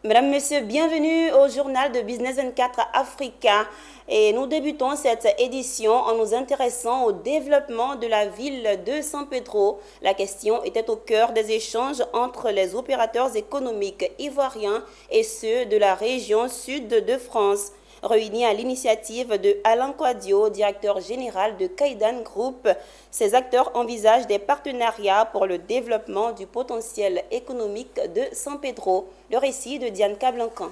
Mesdames, Messieurs, bienvenue au journal de Business 24 Africa. Et nous débutons cette édition en nous intéressant au développement de la ville de San Pedro. La question était au cœur des échanges entre les opérateurs économiques ivoiriens et ceux de la région sud de France. Réunis à l'initiative de Alain Quadio, directeur général de Kaidan Group, ces acteurs envisagent des partenariats pour le développement du potentiel économique de San Pedro. Le récit de Diane Cablancan.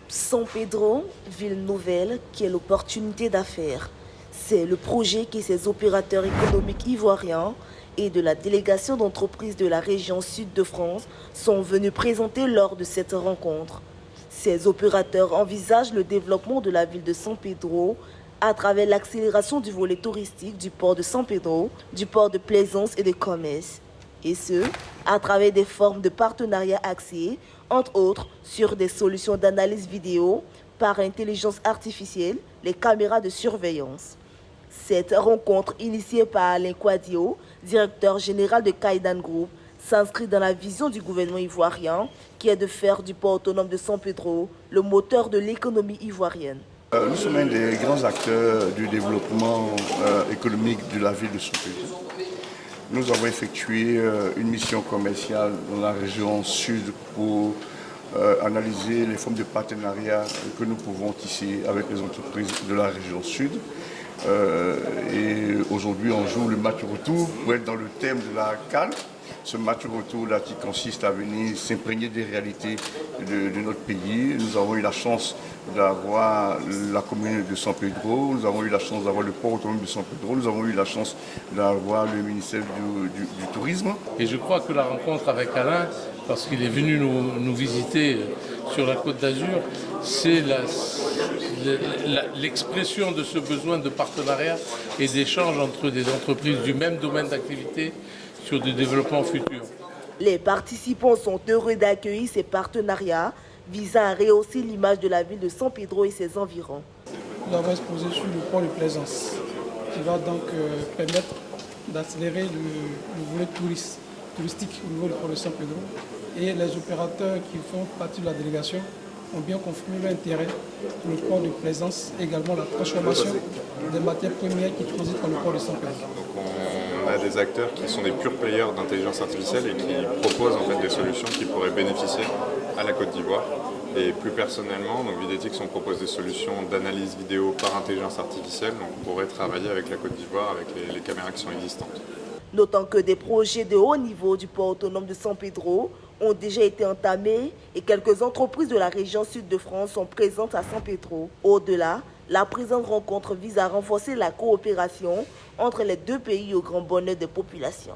San Pedro, ville nouvelle, qui est l'opportunité d'affaires. C'est le projet que ces opérateurs économiques ivoiriens et de la délégation d'entreprises de la région sud de France sont venus présenter lors de cette rencontre. Ces opérateurs envisagent le développement de la ville de San Pedro à travers l'accélération du volet touristique du port de San Pedro, du port de Plaisance et de commerce. Et ce, à travers des formes de partenariats axés, entre autres, sur des solutions d'analyse vidéo par intelligence artificielle, les caméras de surveillance. Cette rencontre, initiée par Alain Quadio, directeur général de Kaidan Group, s'inscrit dans la vision du gouvernement ivoirien qui est de faire du port autonome de San Pedro le moteur de l'économie ivoirienne. Nous sommes un des grands acteurs du développement économique de la ville de San Pedro. Nous avons effectué une mission commerciale dans la région sud pour analyser les formes de partenariat que nous pouvons tisser avec les entreprises de la région sud. Et aujourd'hui, on joue le match retour pour être dans le thème de la CAN. Ce match retour-là qui consiste à venir s'imprégner des réalités de notre pays. Nous avons eu la chance d'avoir la commune de San Pedro, nous avons eu la chance d'avoir le port autonome de San Pedro, nous avons eu la chance d'avoir le ministère du Tourisme. Et je crois que la rencontre avec Alain, parce qu'il est venu nous visiter sur la Côte d'Azur, c'est l'expression de ce besoin de partenariat et d'échange entre des entreprises du même domaine d'activité sur des développements futurs. Les participants sont heureux d'accueillir ces partenariats visant à rehausser l'image de la ville de San Pedro et ses environs. Nous avons exposé sur le port de Plaisance, qui va donc permettre d'accélérer le volet touristique au niveau du port de San Pedro. Et les opérateurs qui font partie de la délégation ont bien confirmé leur intérêt pour le port de Plaisance, également la transformation des matières premières qui transitent par le port de San Pedro. On a des acteurs qui sont des purs players d'intelligence artificielle et qui proposent en fait des solutions qui pourraient bénéficier à la Côte d'Ivoire. Et plus personnellement, donc Videtix, on propose des solutions d'analyse vidéo par intelligence artificielle. Donc on pourrait travailler avec la Côte d'Ivoire avec les caméras qui sont existantes. Notant que des projets de haut niveau du port autonome de San Pedro ont déjà été entamés et quelques entreprises de la région sud de France sont présentes à San Pedro. Au-delà, la présente rencontre vise à renforcer la coopération entre les deux pays au grand bonheur des populations.